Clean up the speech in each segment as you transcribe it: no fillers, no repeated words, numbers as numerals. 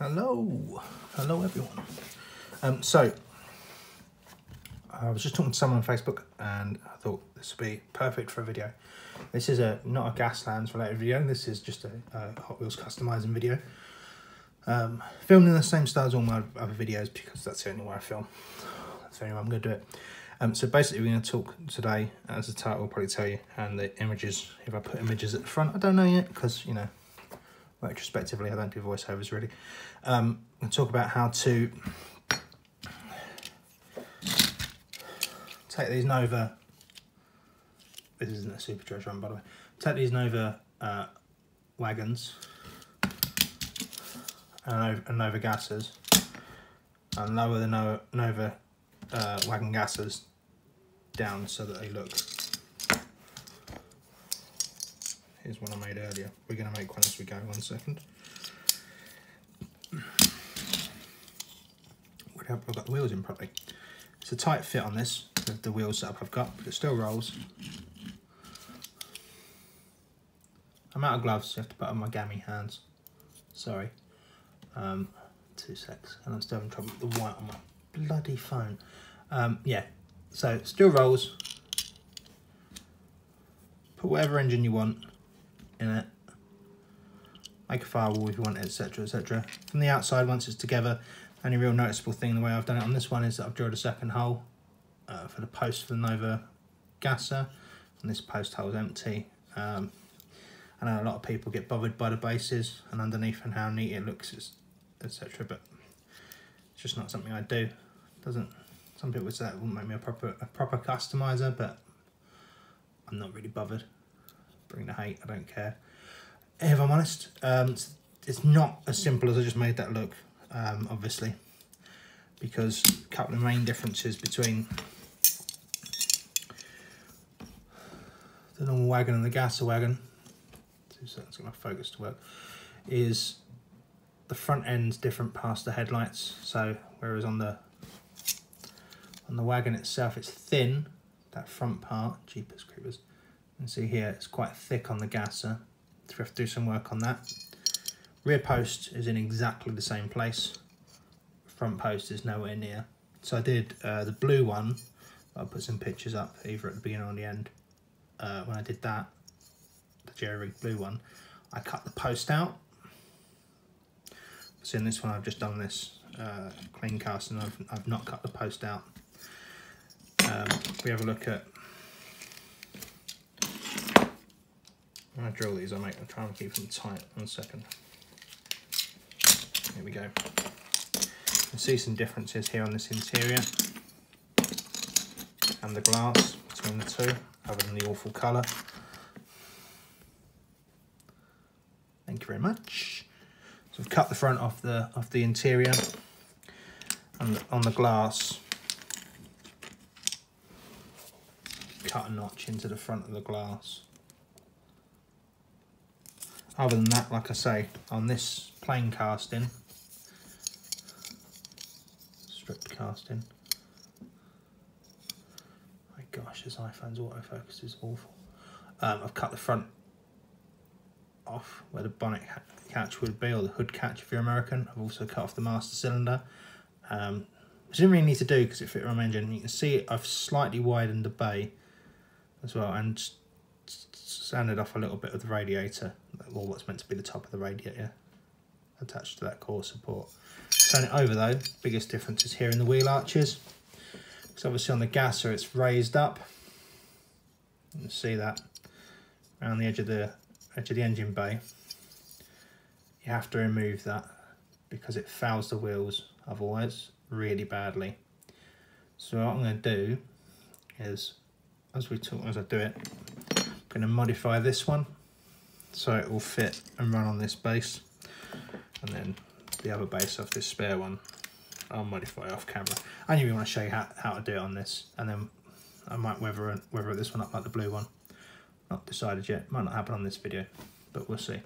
Hello everyone. So I was just talking to someone on Facebook and I thought this would be perfect for a video. This is not a Gaslands related video, this is just a Hot Wheels customizing video. Filmed in the same style as all my other videos because that's the only way I film. That's the only way I'm going to do it. So basically we're going to talk today, as the title will probably tell you, and the images, if I put images at the front, I don't know yet because, you know, retrospectively I don't do voiceovers really. We'll talk about how to take these Nova, this isn't a Super Treasure run by the way, take these Nova wagons and Nova gases and lower the Nova wagon gases down so that they look. Here's one I made earlier. We're going to make one as we go. 1 second. I've got the wheels in properly. It's a tight fit on this with the wheel setup I've got, but it still rolls. I'm out of gloves, so I have to put on my gammy hands. Sorry. 2 secs. And I'm still having trouble with the white on my bloody phone. Yeah, so it still rolls. Put whatever engine you want in it. Make a firewall if you want it, etc, etc. From the outside, once it's together, the only real noticeable thing the way I've done it on this one is that I've drilled a second hole for the post for the Nova gasser, and this post hole is empty. I know a lot of people get bothered by the bases and underneath and how neat it looks, etc, but it's just not something I do. Doesn't, some people would say it wouldn't make me a proper customizer, but I'm not really bothered. Bring the hate, I don't care. If I'm honest, it's not as simple as I just made that look, obviously, because a couple of main differences between the normal wagon and the gasser wagon, 2 seconds, get my focus to work, is the front end's different past the headlights. So whereas on the wagon itself it's thin, that front part, Jeepers Creepers, you can see here it's quite thick on the gasser, so we have to do some work on that. Rear post is in exactly the same place, front post is nowhere near. So I did the blue one, I'll put some pictures up either at the beginning or the end. When I did that, the jerry-rig blue one, I cut the post out. So in this one I've just done this clean cast and I've not cut the post out. We have a look at, when I drill these, I'm trying to keep them tight. 1 second. Here we go. You can see some differences here on this interior and the glass between the two, other than the awful colour. Thank you very much. So we've cut the front off the interior, and on the glass, cut a notch into the front of the glass. Other than that, like I say, on this plain casting, stripped casting, my gosh, this iPhone's autofocus is awful. I've cut the front off where the bonnet catch would be, or the hood catch if you're American. I've also cut off the master cylinder, which I didn't really need to do because it fit around my engine. You can see I've slightly widened the bay as well and sanded off a little bit of the radiator, or what's meant to be the top of the radiator, attached to that core support. Turn it over though, biggest difference is here in the wheel arches. So obviously on the gasser it's raised up. You can see that around the edge of the engine bay. You have to remove that because it fouls the wheels otherwise really badly. So what I'm going to do is, as I do it, I'm going to modify this one so it will fit and run on this base, and then the other base of this spare one I'll modify off camera. I only really want to show you how to do it on this, and then I might weather this one up like the blue one. Not decided yet, might not happen on this video, but we'll see.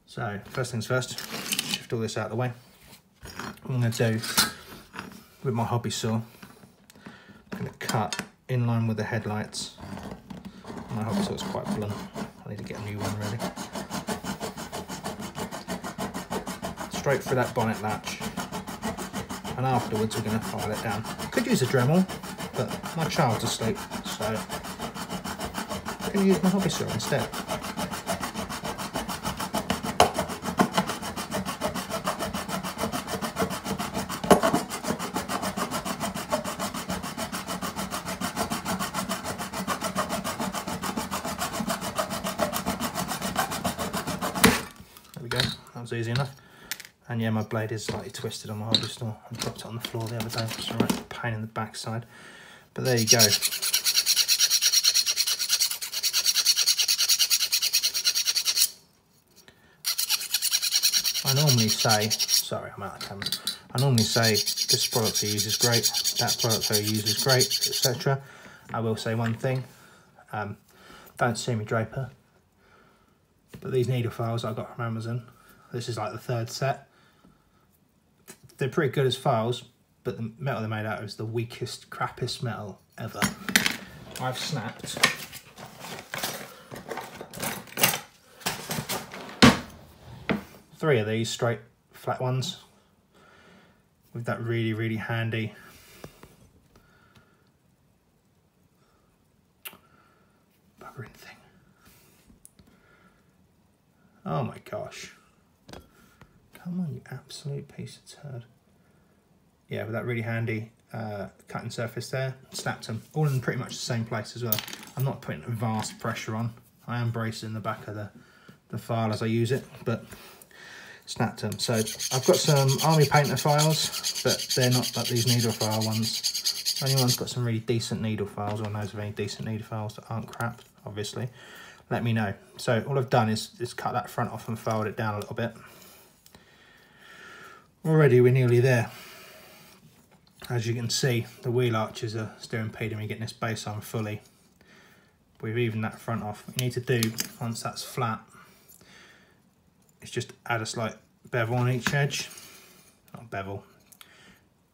So first things first, shift all this out of the way. What I'm going to do with my hobby saw, I'm going to cut in line with the headlights. My hobby saw is quite blunt, I need to get a new one really. straight through that bonnet latch, and afterwards we're going to file it down. Could use a Dremel, but my child's asleep, so I'm going to use my hobby saw instead. There we go, that was easy enough. And yeah, my blade is slightly twisted on my hobby saw. I dropped it on the floor the other day, which is a right pain in the backside. But there you go. I normally say, sorry, I'm out of camera. I normally say this product I use is great, that product I use is great, etc. I will say one thing, don't sue me, Draper, but these needle files I got from Amazon, this is like the third set. They're pretty good as files, but the metal they're made out of is the weakest, crappiest metal ever. I've snapped 3 of these straight flat ones with that really, really handy buggering thing. Oh my gosh. Come on, you absolute piece of turd. Yeah, with that really handy cutting surface there, snapped them. All in pretty much the same place as well. I'm not putting vast pressure on. I am bracing the back of the file as I use it, but snapped them. So I've got some Army Painter files, but they're not like these needle file ones. If anyone's got some really decent needle files or knows of any decent needle files that aren't crap, obviously, let me know. So all I've done is cut that front off and filed it down a little bit. Already we're nearly there. As you can see, the wheel arches are still impeding me getting this base on fully. We've evened that front off. What you need to do, once that's flat, is just add a slight bevel on each edge. Not bevel.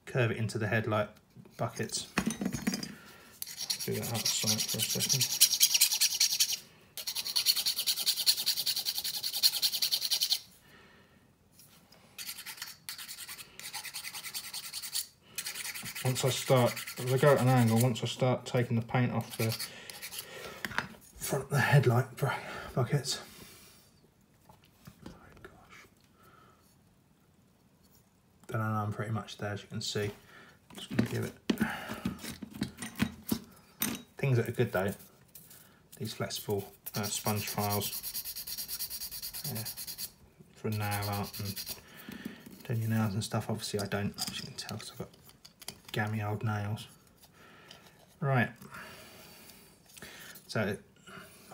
Curve it into the headlight buckets. Do that out of sight for a second. Once I start, as I go at an angle, once I start taking the paint off the front of the headlight buckets, oh gosh, then I know I'm pretty much there, as you can see. I'm just going to give it, things that are good though, these flexible sponge files, for nail art and doing your nails and stuff. Obviously I don't, as you can tell, because I've got gammy old nails. Right, so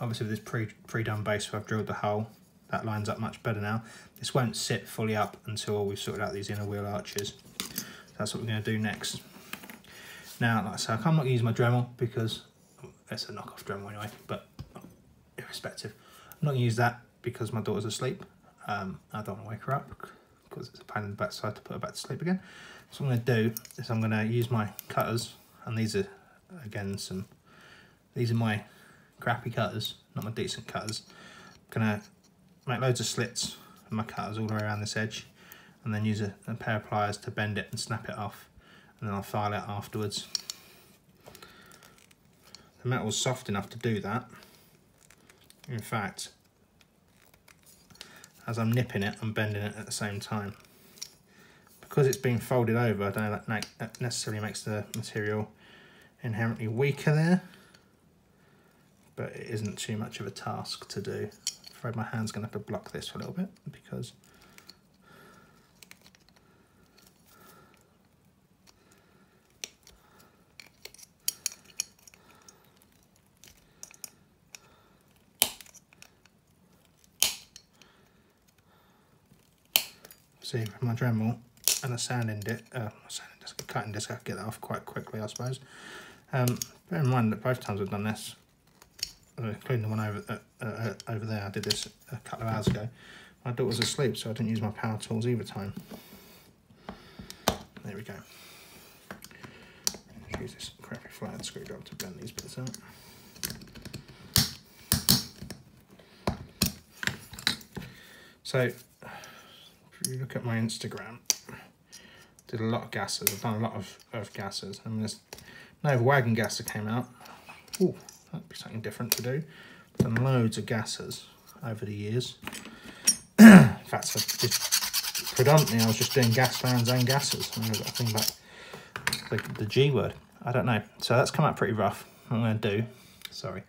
obviously with this pre-done base where I've drilled the hole, that lines up much better now. This won't sit fully up until we've sorted out these inner wheel arches. So that's what we're going to do next. Now, like I say, I'm not going to use my Dremel because it's a knockoff Dremel anyway, but irrespective, I'm not going to use that because my daughter's asleep. I don't want to wake her up because it's a pain in the backside to put her back to sleep again. So what I'm going to do is I'm going to use my cutters, and these are, again, these are my crappy cutters, not my decent cutters. I'm going to make loads of slits with my cutters all the way around this edge, and then use a pair of pliers to bend it and snap it off, and then I'll file it afterwards. The metal's soft enough to do that. In fact, as I'm nipping it, I'm bending it at the same time. Because it's been folded over, I don't know that necessarily makes the material inherently weaker there, but it isn't too much of a task to do. I'm afraid my hand's going to have to block this for a little bit because see with my Dremel and a cutting disc, I can get that off quite quickly, I suppose. Bear in mind that both times I've done this, including the one over there, I did this a couple of hours ago. My daughter was asleep, so I didn't use my power tools either time. There we go. Let's use this crappy flathead screwdriver to bend these bits out. So, you look at my Instagram, did a lot of gases. I've done a lot of gases. I mean, there's no Wagon gas that came out. Ooh, that'd be something different to do. Done loads of gases over the years. In fact, predominantly I was just doing gas fans and gases. I mean, I've got to think about the G word. I don't know. So that's come out pretty rough. What I'm going to do, sorry,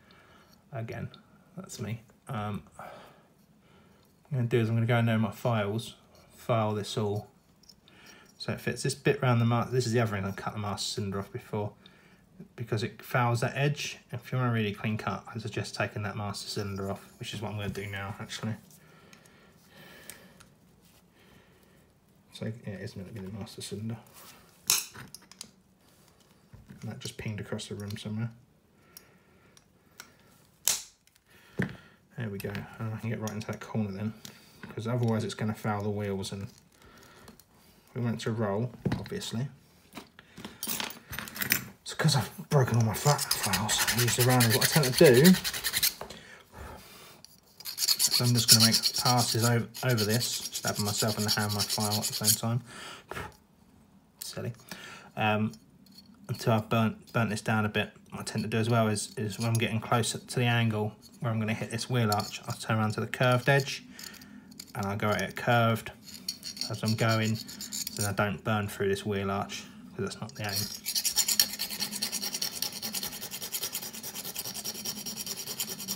again, that's me. What I'm going to do is I'm going to go in there in my files, file this all so it fits. This bit around the master, this is the other thing, I've cut the master cylinder off before because it fouls that edge. If you want a really clean cut, I suggest taking that master cylinder off, which is what I'm going to do now actually. So yeah, it is meant to be the master cylinder. And that just pinged across the room somewhere. There we go, and I can get right into that corner then, because otherwise it's going to foul the wheels, and we want it to roll, obviously. So because I've broken all my flat files, I use the rounders. What I tend to do, so I'm just going to make passes over this, stabbing myself in the hand with my file at the same time. Silly. Until I've burnt this down a bit. What I tend to do as well is when I'm getting closer to the angle where I'm going to hit this wheel arch, I'll turn around to the curved edge and I'll go at it curved as I'm going, so I don't burn through this wheel arch, because that's not the aim.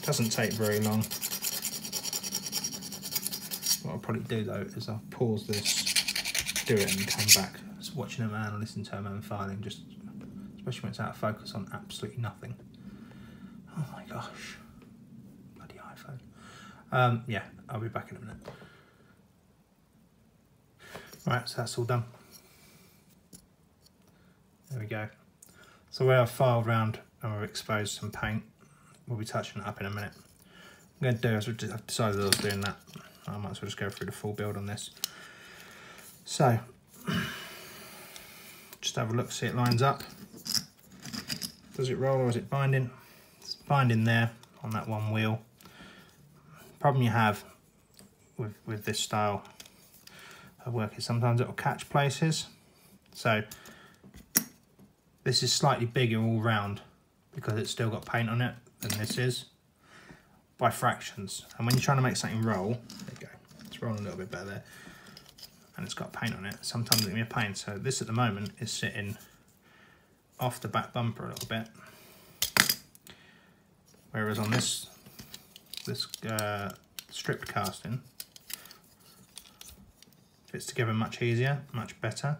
Doesn't take very long. What I'll probably do though is I'll pause this, do it, and come back. Just watching a man, listen to a man filing, just especially when it's out of focus on absolutely nothing. Oh my gosh. Bloody iPhone. Yeah, I'll be back in a minute. Right, so that's all done. There we go. So where I've filed round and we've exposed some paint, we'll be touching it up in a minute. What I'm going to do is I've decided I was doing that. I might as well just go through the full build on this. So, just have a look, see it lines up. Does it roll or is it binding? It's binding there on that one wheel. Problem you have with this style of work is sometimes it will catch places. So this is slightly bigger all round because it's still got paint on it than this is, by fractions. And when you're trying to make something roll, there you go, it's rolling a little bit better there, and it's got paint on it, sometimes it can be a pain. So this at the moment is sitting off the back bumper a little bit, whereas on this stripped casting fits together much easier, much better.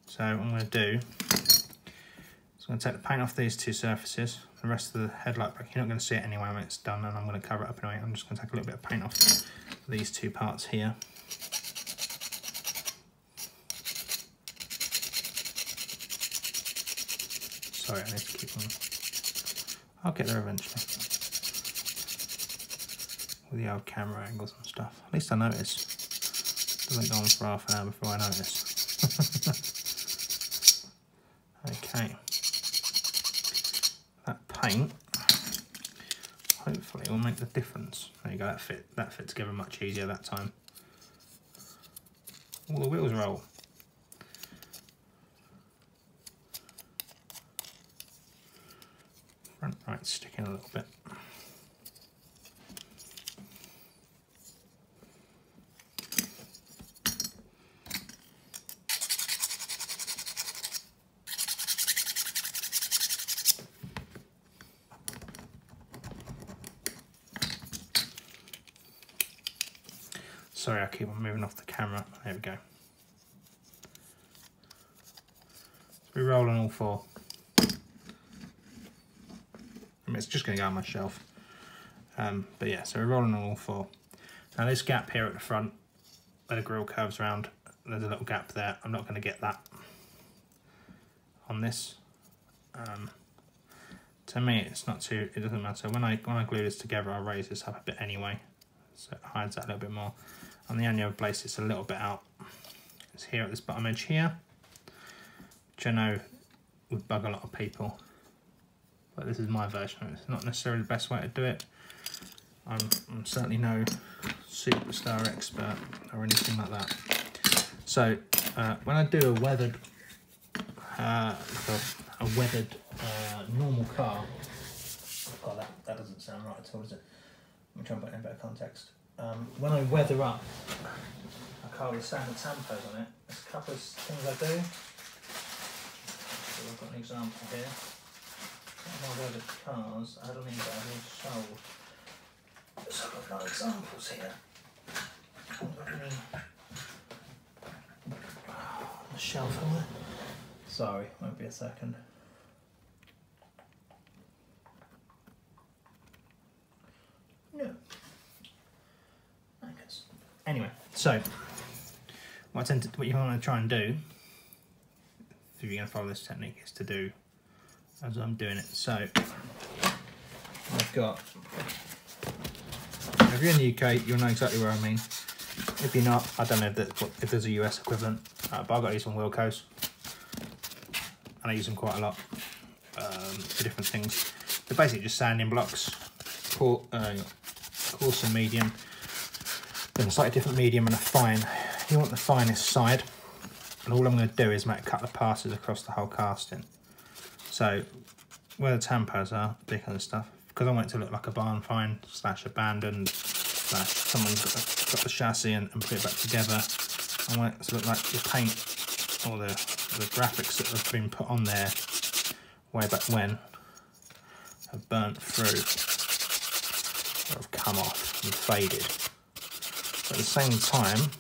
So what I'm going to do is I'm going to take the paint off these two surfaces. The rest of the headlight back, you're not going to see it anyway when it's done, and I'm going to cover it up anyway. I'm just going to take a little bit of paint off these two parts here. Sorry, I need to keep on. I'll get there eventually. With the old camera angles and stuff. At least I notice. Doesn't go on for half an hour before I notice. Okay. That paint hopefully will make the difference. There you go, that fit together much easier that time. All the wheels roll. Front right sticking a little bit. Sorry, I keep on moving off the camera. There we go. So we roll on all four. I mean, it's just going to go on my shelf. But yeah, so we're rolling on all four. Now this gap here at the front, where the grille curves around, there's a little gap there. I'm not going to get that on this. To me, it's not too, it doesn't matter. When I glue this together, I'll raise this up a bit anyway, so it hides that a little bit more. And the only other place it's a little bit out is here at this bottom edge here, which I know would bug a lot of people, but this is my version. It's not necessarily the best way to do it. I'm certainly no superstar expert or anything like that. So when I do a weathered normal car, oh, that doesn't sound right at all, does it? Let me try and put it in better context. When I weather up a car with standard tampos on it, there's a couple of things I do. So I've got an example here. One of my weathered cars, I don't think I've all sold. So I've got no examples here. I've got any on the shelf somewhere. Sorry, won't be a second. No. Anyway, so what you want to try and do, if you're going to follow this technique, is to do as I'm doing it. So I've got, if you're in the UK, you'll know exactly where I mean. If you're not, I don't know if there's a US equivalent, but I've got these on Wilco's, and I use them quite a lot for different things. They're basically just sanding blocks, coarse and medium. Then a slightly different medium and a fine. You want the finest side, and all I'm going to do is make a couple of passes across the whole casting. So where the tampos are, big kind of stuff, because I want it to look like a barn find / abandoned / someone's got the chassis and put it back together. I want it to look like the paint or the graphics that have been put on there way back when have burnt through or have come off and faded. At the same time,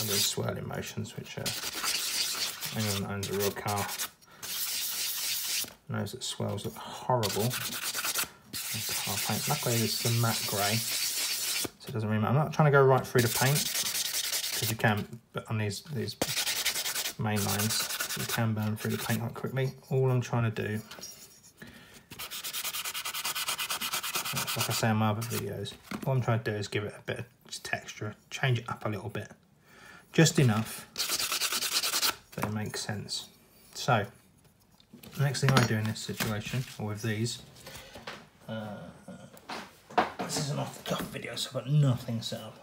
I'm doing swirling motions, which anyone that owns a real car knows that swirls look horrible on car paint. Luckily this is a matte grey, so it doesn't really matter. I'm not trying to go right through the paint, because you can, but on these main lines, you can burn through the paint quite quickly. All I'm trying to do, like I say in my other videos, all I'm trying to do is give it a bit of texture, change it up a little bit, just enough that it makes sense. So the next thing I do in this situation, or with these, this is an off the cuff video, so I've got nothing set up.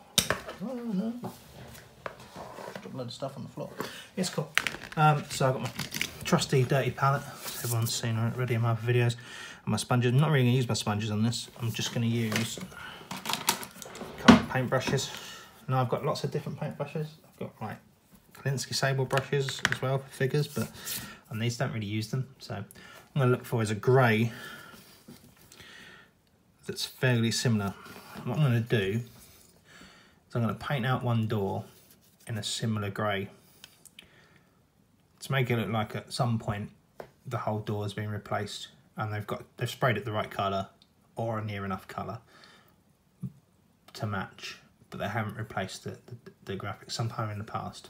Oh no, got a load of stuff on the floor. It's cool. So I've got my trusty dirty palette, everyone's seen it already in my other videos. And my sponges, I'm not really going to use my sponges on this, I'm just going to use a couple of paint brushes. Now I've got lots of different paint brushes. I've got like Kolinsky Sable brushes as well for figures, but on these don't really use them. So I'm going to look for is a grey that's fairly similar. What I'm going to do is I'm going to paint out one door in a similar grey to make it look like at some point the whole door has been replaced and they've sprayed it the right colour or a near enough colour to match, but they haven't replaced the graphics sometime in the past,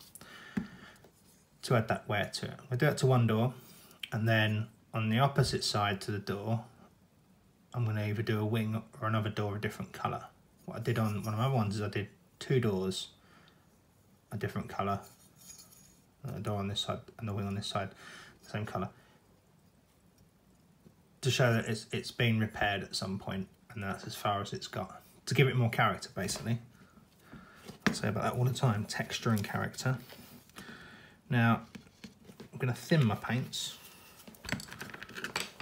to add that wear to it. We'll do it to one door, and then on the opposite side to the door I'm going to either do a wing or another door of a different colour. What I did on one of my other ones is I did two doors a different colour, a door on this side and the wing on this side the same colour, to show that it's been repaired at some point, and that's as far as it's got, to give it more character basically. I say about that all the time, texture and character. Now I'm going to thin my paints,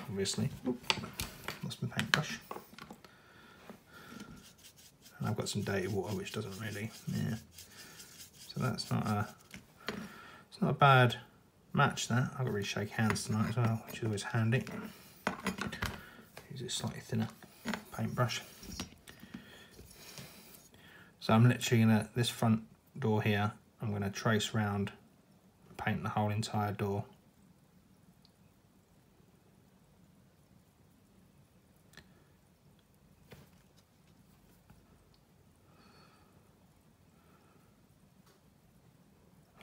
obviously. Oop, lost my paintbrush. And I've got some dirty water which doesn't really, yeah. So that's not it's not a bad match that. I've got to really shake hands tonight as well, which is always handy. Use a slightly thinner paintbrush. So I'm literally gonna, this front door here, I'm gonna trace round, paint the whole entire door.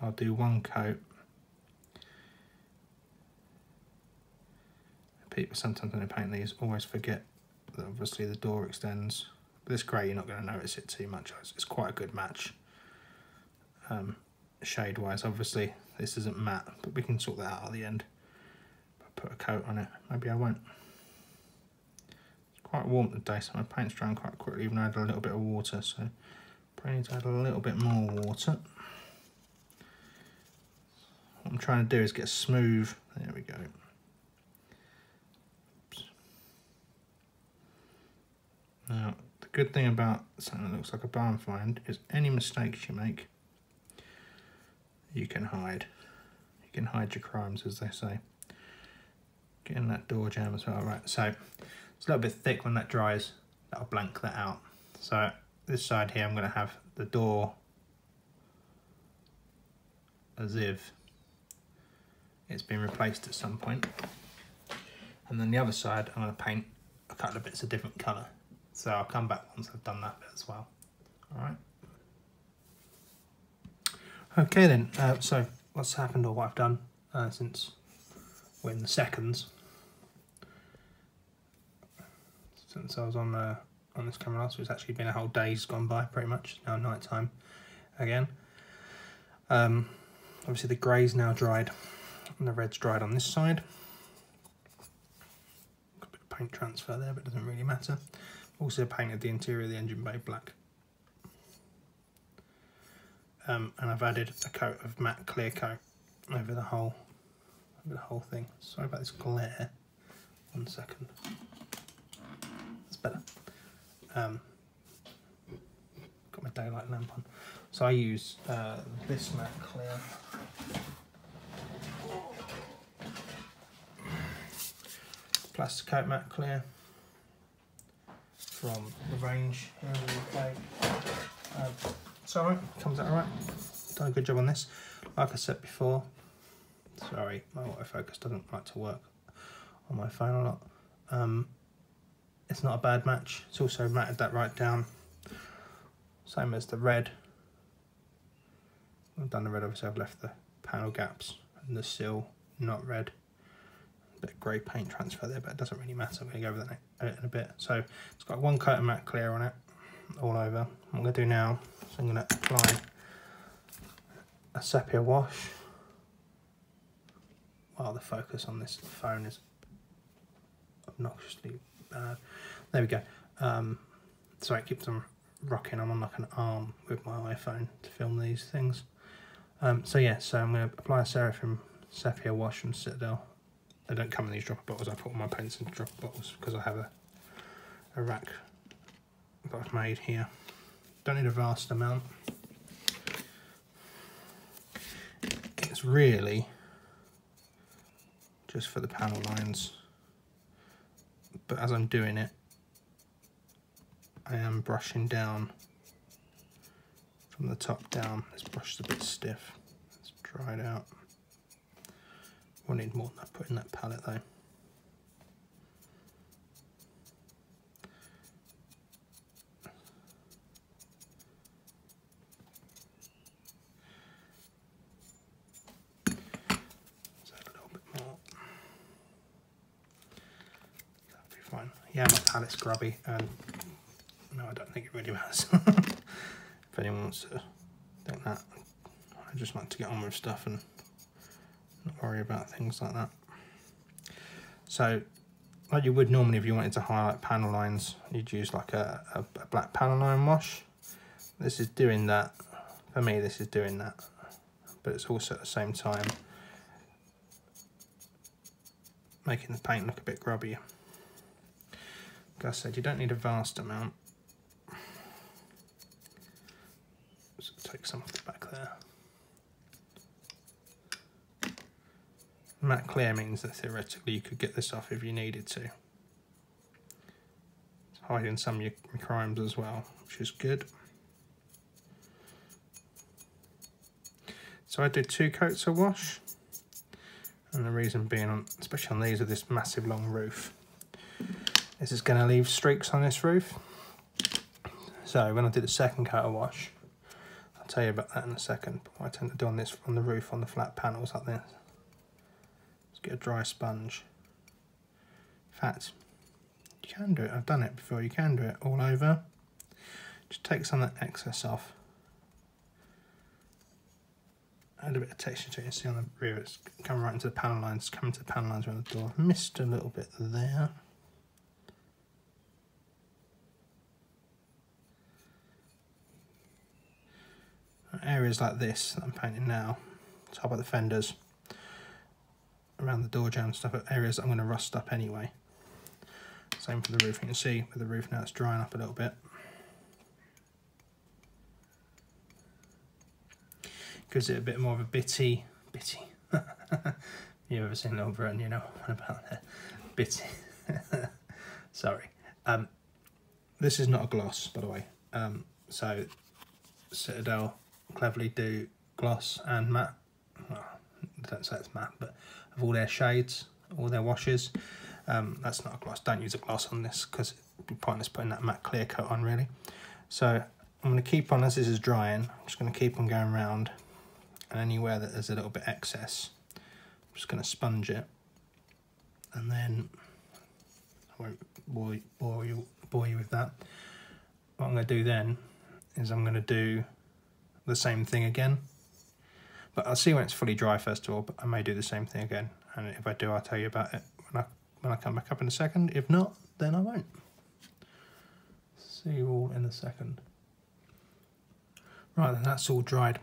I'll do one coat. People sometimes when they paint these always forget that obviously the door extends. But this grey, you're not going to notice it too much. It's quite a good match. Shade wise, obviously this isn't matte, but we can sort that out at the end. put a coat on it. Maybe I won't. It's quite warm today, so my paint's drying quite quickly, even though I had a little bit of water, so probably need to add a little bit more water. What I'm trying to do is get smooth. There we go. Oops. Now, the good thing about something that looks like a barn find is any mistakes you make, you can hide. You can hide your crimes, as they say. Getting that door jamb as well. Right, so it's a little bit thick when that dries. That'll blank that out. So this side here, I'm going to have the door as if it's been replaced at some point. And then the other side, I'm going to paint a couple of bits of different colour. So I'll come back once I've done that bit as well. Alright. Okay then, so what's happened, or what I've done since we're in the seconds, since I was on this camera last, it's actually been a whole day's gone by pretty much. Now night time again. Obviously the grey's now dried and the red's dried on this side. Got a bit of paint transfer there, but it doesn't really matter. Also painted the interior of the engine bay black. And I've added a coat of matte clear coat over the whole thing. Sorry about this glare. 1 second. That's better. Got my daylight lamp on. So I use this matte clear. Plastic coat matte clear from the range here in the UK. It's alright, comes out alright. Done a good job on this. Like I said before, sorry, my autofocus doesn't like to work on my phone a lot. It's not a bad match. It's also matted that right down. Same as the red. I've done the red, obviously I've left the panel gaps and the sill not red. A bit of grey paint transfer there, but it doesn't really matter. I'm going to go over that in a bit. So it's got one coat of matte clear on it, all over. What I'm going to do now, so I'm going to apply a sepia wash. Wow, the focus on this phone is obnoxiously bad. There we go. Sorry, it keeps on rocking. I'm on like an arm with my iPhone to film these things. So yeah, so I'm going to apply a Seraphim sepia wash from Citadel. They don't come in these dropper bottles. I put all my paints into dropper bottles because I have a rack that I've made here. Don't need a vast amount. It's really just for the panel lines, but as I'm doing it, I am brushing down from the top down. This brush is a bit stiff. It's dried out. We'll need more than I put in that palette though. Yeah, my palette's grubby, and no, I don't think it really matters. If anyone wants to think that, I just like to get on with stuff and not worry about things like that. So, like you would normally if you wanted to highlight panel lines, you'd use like a black panel line wash. This is doing that. For me, this is doing that, but it's also at the same time making the paint look a bit grubby. Like I said, you don't need a vast amount. Just take some off the back there. Matte clear means that theoretically you could get this off if you needed to. It's hiding some of your crimes as well, which is good. So I did 2 coats of wash, and the reason being, especially on these with this massive long roof, this is going to leave streaks on this roof. So when I do the second coat of wash, I'll tell you about that in a second. But what I tend to do on this, on the roof, on the flat panels like this, is get a dry sponge. In fact, you can do it. I've done it before. You can do it all over. Just take some of that excess off, add a bit of texture to it. You see on the rear, it's coming right into the panel lines, coming to the panel lines around the door. Missed a little bit there. Areas like this that I'm painting now, top of the fenders, around the door jamb stuff, are areas that I'm going to rust up anyway. Same for the roof. You can see with the roof now it's drying up a little bit. Gives it a bit more of a bitty. You've ever seen Little Britain, you know what about that. Bitty. Sorry. This is not a gloss, by the way. So Citadel cleverly do gloss and matte. Well, I don't say it's matte, but of all their shades, all their washes. That's not a gloss. Don't use a gloss on this because it'd be pointless putting that matte clear coat on, really. So I'm going to keep on, as this is drying, I'm just going to keep on going round, and anywhere that there's a little bit excess, I'm just going to sponge it, and then I won't bore you with that. What I'm going to do then is I'm going to do the same thing again, but I'll see when it's fully dry first of all, but I may do the same thing again, and if I do I'll tell you about it when I come back up in a second. If not, then I won't. See you all in a second. Right, then that's all dried.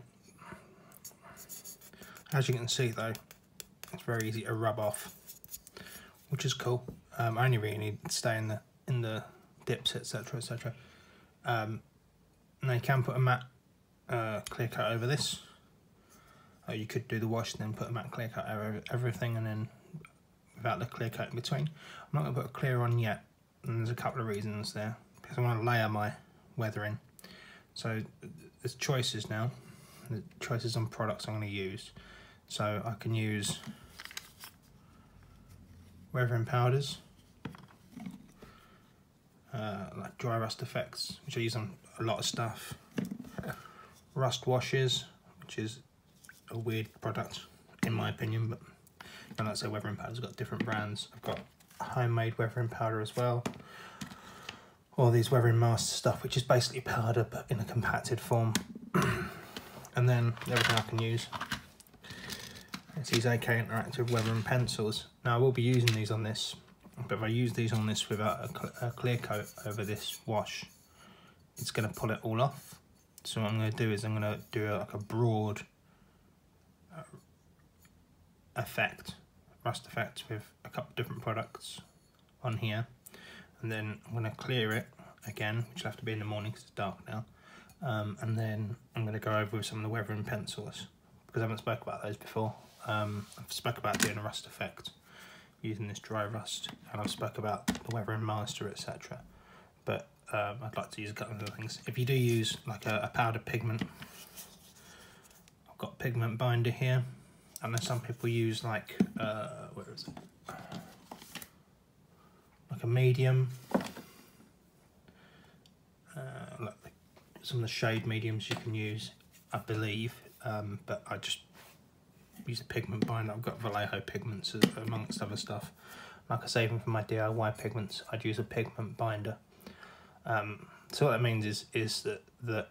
As you can see though, it's very easy to rub off, which is cool. I only really need to stay in the dips, etc, etc. Now you can put a matte clear coat over this. Or you could do the wash and then put a matte clear coat over everything, and then without the clear coat in between. I'm not going to put a clear on yet, and there's a couple of reasons there. Because I want to layer my weathering. So there's choices now. The choices on products I'm going to use. So I can use weathering powders, like dry rust effects, which I use on a lot of stuff. Rust washes, which is a weird product in my opinion, but and like I say, weathering powders, I've got different brands. I've got homemade weathering powder as well, or these weathering master stuff, which is basically powder but in a compacted form. And then everything I can use is these AK Interactive weathering pencils. Now I will be using these on this, but if I use these on this without a clear coat over this wash, it's going to pull it all off. So what I'm going to do is I'm going to do like a broad effect, rust effect, with a couple of different products on here, and then I'm going to clear it again, which will have to be in the morning because it's dark now, and then I'm going to go over with some of the weathering pencils because I haven't spoke about those before. I've spoke about doing a rust effect using this dry rust, and I've spoke about the weathering master, etc. But I'd like to use a couple of other things. If you do use like a powder pigment, I've got pigment binder here, and then some people use like where is it? Like a medium, like some of the shade mediums you can use, I believe, but I just use a pigment binder. I've got Vallejo pigments amongst other stuff. Like I say, even for my DIY pigments, I'd use a pigment binder. So what that means is that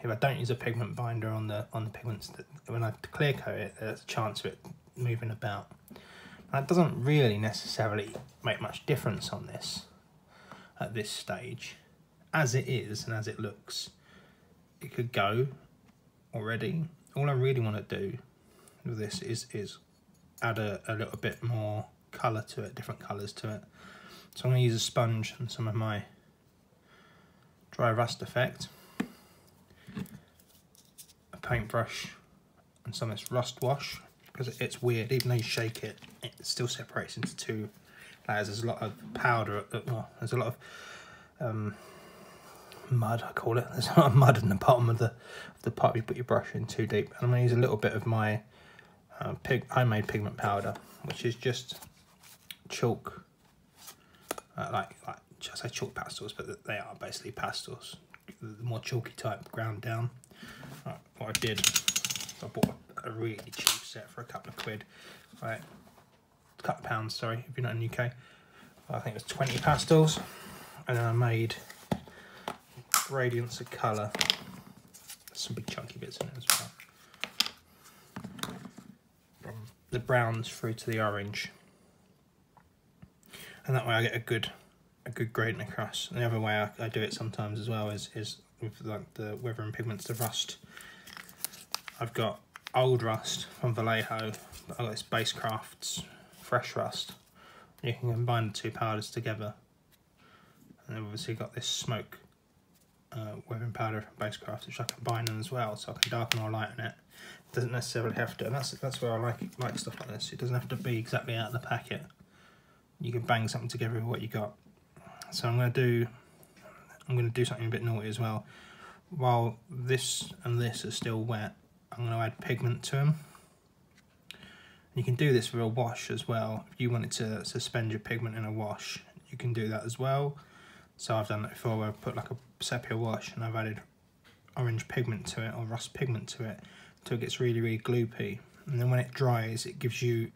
if I don't use a pigment binder on the pigments, that when I clear coat it, there's a chance of it moving about. And that doesn't really necessarily make much difference on this at this stage. As it is and as it looks, it could go already. All I really want to do with this is add a little bit more colour to it, different colours to it. So I'm going to use a sponge and some of my dry rust effect, a paintbrush and some of this rust wash, because it's weird, even though you shake it, it still separates into two layers. There's a lot of powder, well, there's a lot of mud, I call it. There's a lot of mud in the bottom of the pipe you put your brush in too deep. And I'm going to use a little bit of my homemade pigment powder, which is just chalk, like I say chalk pastels, but they are basically pastels, the more chalky type, ground down. Right, what I did, I bought a really cheap set for a couple of quid, right, a couple of pounds, sorry, if you're not in the UK. I think it was 20 pastels, and then I made gradients of colour. There's some big chunky bits in it as well. the browns through to the orange, and that way I get a good grading across. And the other way I do it sometimes as well is with like the weathering pigments, the rust. I've got old rust from Vallejo, but I've got this Base Crafts fresh rust. You can combine the two powders together, and I've obviously got this smoke weathering powder from Base Crafts, which I combine them as well, so I can darken or lighten it. It doesn't necessarily have to, and that's where I like stuff like this. It doesn't have to be exactly out of the packet. You can bang something together with what you got. So I'm going to do something a bit naughty as well. While this and this are still wet, I'm going to add pigment to them. And you can do this with a wash as well. If you wanted to suspend your pigment in a wash, you can do that as well. So I've done that before, where I put like a sepia wash and I've added orange pigment to it, or rust pigment to it, until it gets really, really gloopy. And then when it dries, it gives you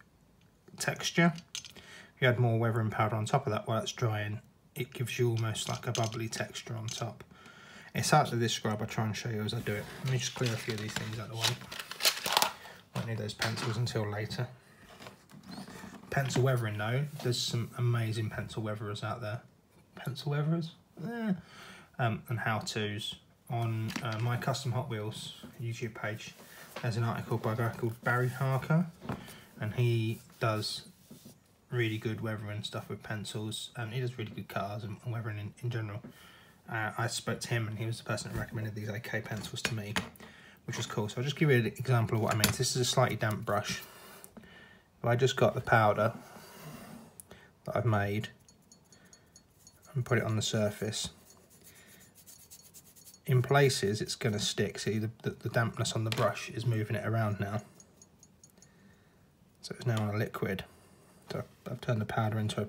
texture. If you add more weathering powder on top of that while it's drying, it gives you almost like a bubbly texture on top. It's hard to describe. I try and show you as I do it. Let me just clear a few of these things out of the way. Won't need those pencils until later. Pencil weathering though, there's some amazing pencil weatherers out there. Pencil weatherers? And how-tos. On my Custom Hot Wheels YouTube page, there's an article by a guy called Barry Harker, and he does really good weathering stuff with pencils, and he does really good cars and weathering in general. I spoke to him, and he was the person that recommended these AK pencils to me, which was cool. So I'll just give you an example of what I mean. This is a slightly damp brush. If I just got the powder that I've made and put it on the surface, in places it's going to stick. See, the dampness on the brush is moving it around now. So it's now on a liquid. So I've turned the powder into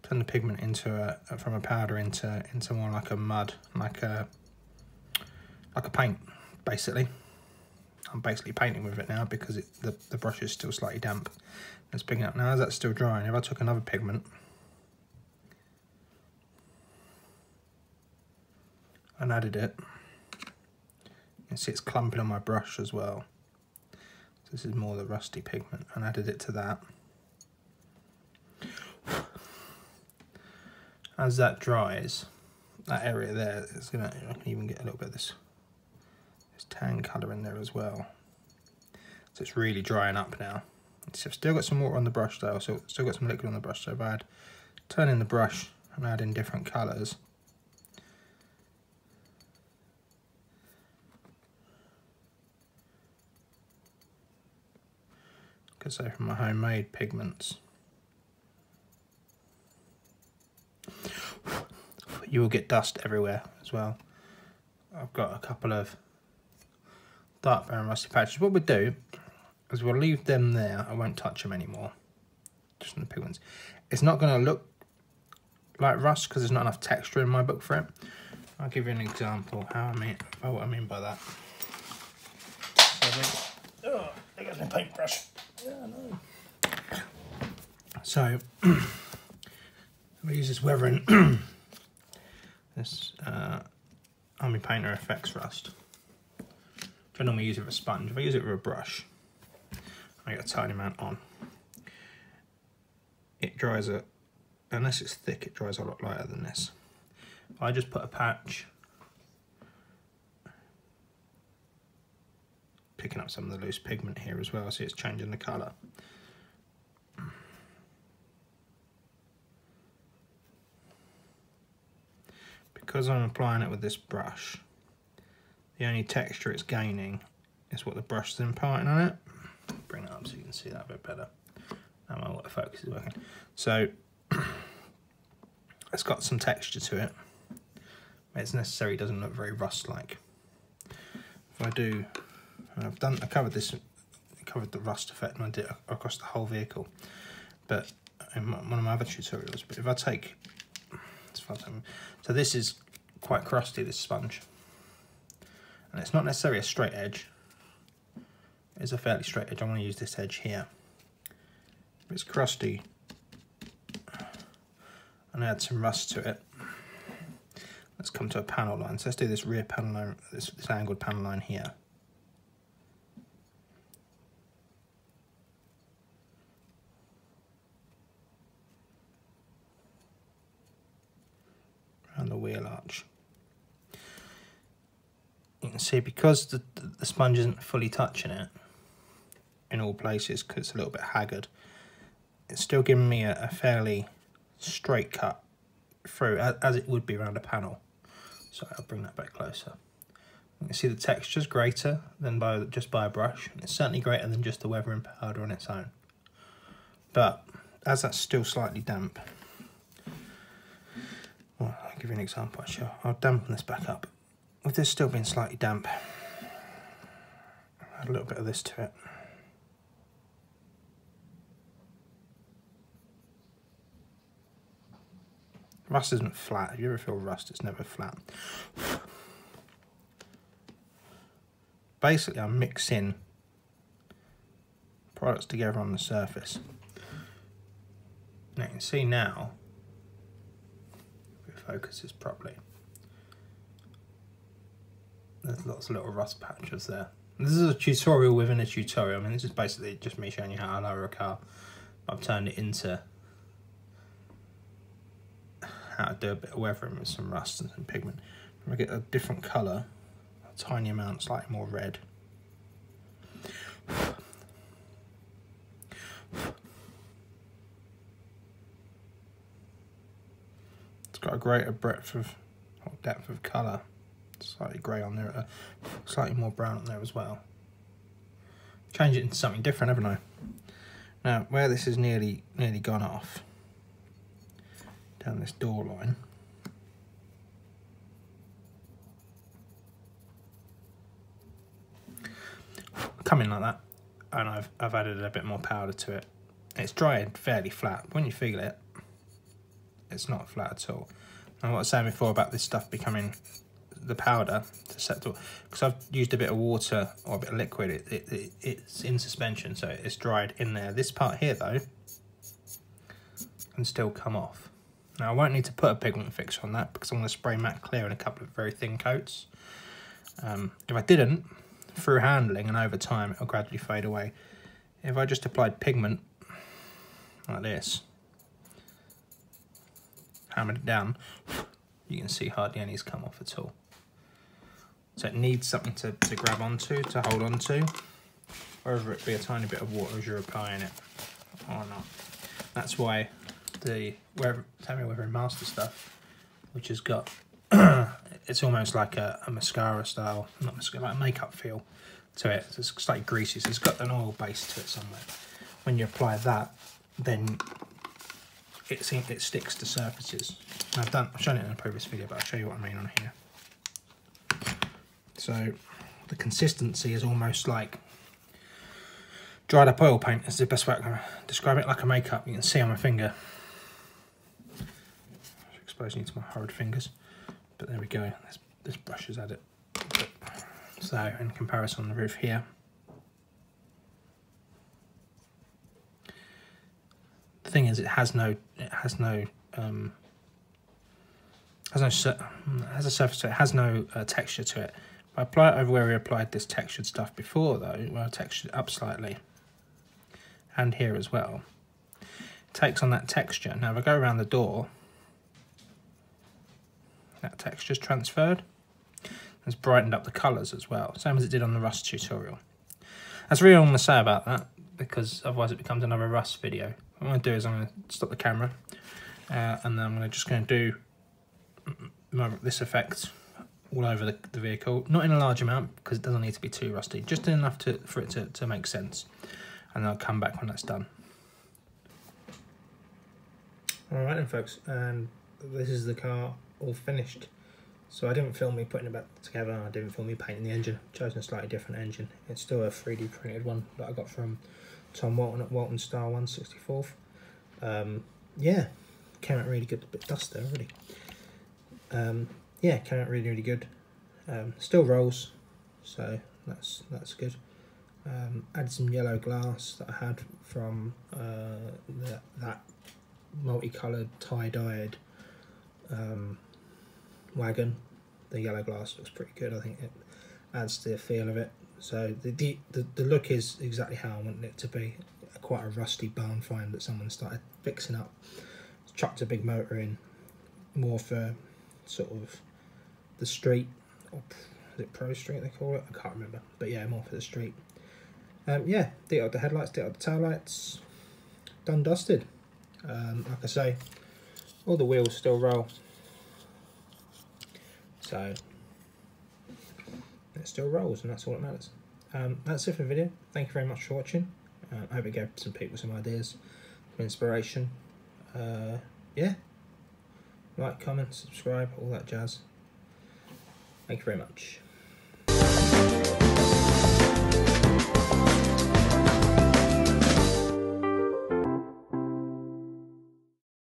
turned the pigment into from a powder into more like a mud, like a paint, basically. I'm basically painting with it now because the brush is still slightly damp. It's picking up. Now as that's still drying, if I took another pigment and added it, you can see it's clumping on my brush as well. So this is more the rusty pigment, and added it to that. As that dries, that area there is I can even get a little bit of this tan colour in there as well. So it's really drying up now. So I've still got some water on the brush though, so still got some liquid on the brush. So if I turn in the brush and add in different colours, could say from my homemade pigments, you will get dust everywhere as well. I've got a couple of dark brown rusty patches. What we'll do is we'll leave them there. I won't touch them anymore, just on the pigments. It's not going to look like rust because there's not enough texture in my book for it. I'll give you an example what I mean by that. Oh, there goes my paintbrush. Yeah, no. So we use this weathering this Army Painter FX rust. I normally use it with a sponge. If I use it with a brush, I get a tiny amount on. It dries unless it's thick, it dries a lot lighter than this. If I just put a patch, picking up some of the loose pigment here as well, see it's changing the colour. Because I'm applying it with this brush, the only texture it's gaining is what the brush is imparting on it. Bring it up so you can see that a bit better. Now my autofocus is working. So it's got some texture to it, but it's necessary, it doesn't look very rust-like. If I do, I covered the rust effect and I did it across the whole vehicle, but in one of my other tutorials. But if I take, so this is quite crusty, this sponge, and it's not necessarily a straight edge. It's a fairly straight edge. I want to use this edge here. If it's crusty and add some rust to it, let's come to a panel line. So let's do this rear panel line, this angled panel line here. see, because the sponge isn't fully touching it in all places, because it's a little bit haggard, it's still giving me a fairly straight cut through, as it would be around a panel. So I'll bring that back closer. You can see the texture's greater than just by a brush. It's certainly greater than just the weathering powder on its own. But as that's still slightly damp, well, I'll give you an example. I'll dampen this back up. With this still being slightly damp, add a little bit of this to it. Rust isn't flat. If you ever feel rust, it's never flat. Basically, I'm mixing products together on the surface. Now you can see now, if it focuses properly, there's lots of little rust patches there. This is a tutorial within a tutorial. I mean, this is basically just me showing you how to lower a car. I've turned it into how to do a bit of weathering with some rust and some pigment. We get a different colour, a tiny amount, slightly more red. It's got a greater breadth of, or depth of colour. Slightly grey on there, slightly more brown on there as well. Change it into something different, haven't I? Now, where this is nearly gone off, down this door line, come in like that, and I've added a bit more powder to it. It's dried fairly flat. When you feel it, it's not flat at all. And what I was saying before about this stuff becoming the powder to settle, because I've used a bit of water or a bit of liquid, it's in suspension, so it's dried in there. This part here though can still come off. Now I won't need to put a pigment fixer on that because I'm going to spray matte clear in a couple of very thin coats. If I didn't, through handling and over time it'll gradually fade away. If I just applied pigment like this, hammered it down, you can see hardly any's come off at all. So it needs something to grab onto, to hold onto, whether it be a tiny bit of water as you're applying it or not. That's why the Tell Weathering Master stuff, which has got, it's almost like a mascara style, not mascara, like a makeup feel to it. So it's slightly greasy, so it's got an oil base to it somewhere. When you apply that, then it sticks to surfaces. And I've shown it in a previous video, but I'll show you what I mean on here. So the consistency is almost like dried up oil paint. Is the best way I can describe it, like a makeup. You can see on my finger. Exposing you to my horrid fingers, but there we go. This brush has had it. So in comparison on the roof here, the thing is, it has a surface to it. It has no texture to it. If I apply it over where we applied this textured stuff before, though, where I textured it up slightly, and here as well, it takes on that texture. Now if I go around the door, that texture's transferred. It's brightened up the colours as well, same as it did on the rust tutorial. That's really all I'm going to say about that, because otherwise it becomes another rust video. What I'm going to do is I'm going to stop the camera, and then I'm just going to do this effect all over the vehicle. Not in a large amount, because it doesn't need to be too rusty, just enough for it to make sense. And I'll come back when that's done. Alright then folks, and this is the car all finished. So I didn't film me putting it back together, I didn't film me painting the engine. I've chosen a slightly different engine. It's still a 3D printed one that I got from Tom Walton at Walton Star 164th. Yeah, came out really good. A bit dust there already. Yeah, came out really good. Still rolls, so that's good. Added some yellow glass that I had from that multicoloured tie-dyed Wagon. The yellow glass looks pretty good. I think it adds to the feel of it. So the look is exactly how I wanted it to be. Quite a rusty barn find that someone started fixing up. Chucked a big motor in, more for sort of the street, or it Pro Street they call it? I can't remember. But yeah, more for the street. Yeah, detailed the headlights, detailed the tail lights. Done dusted. Like I say, all the wheels still roll. So it still rolls, and that's all that matters. That's it for the video. Thank you very much for watching. I hope it gave some people some ideas, some inspiration. Yeah, like, comment, subscribe, all that jazz. Thank you very much.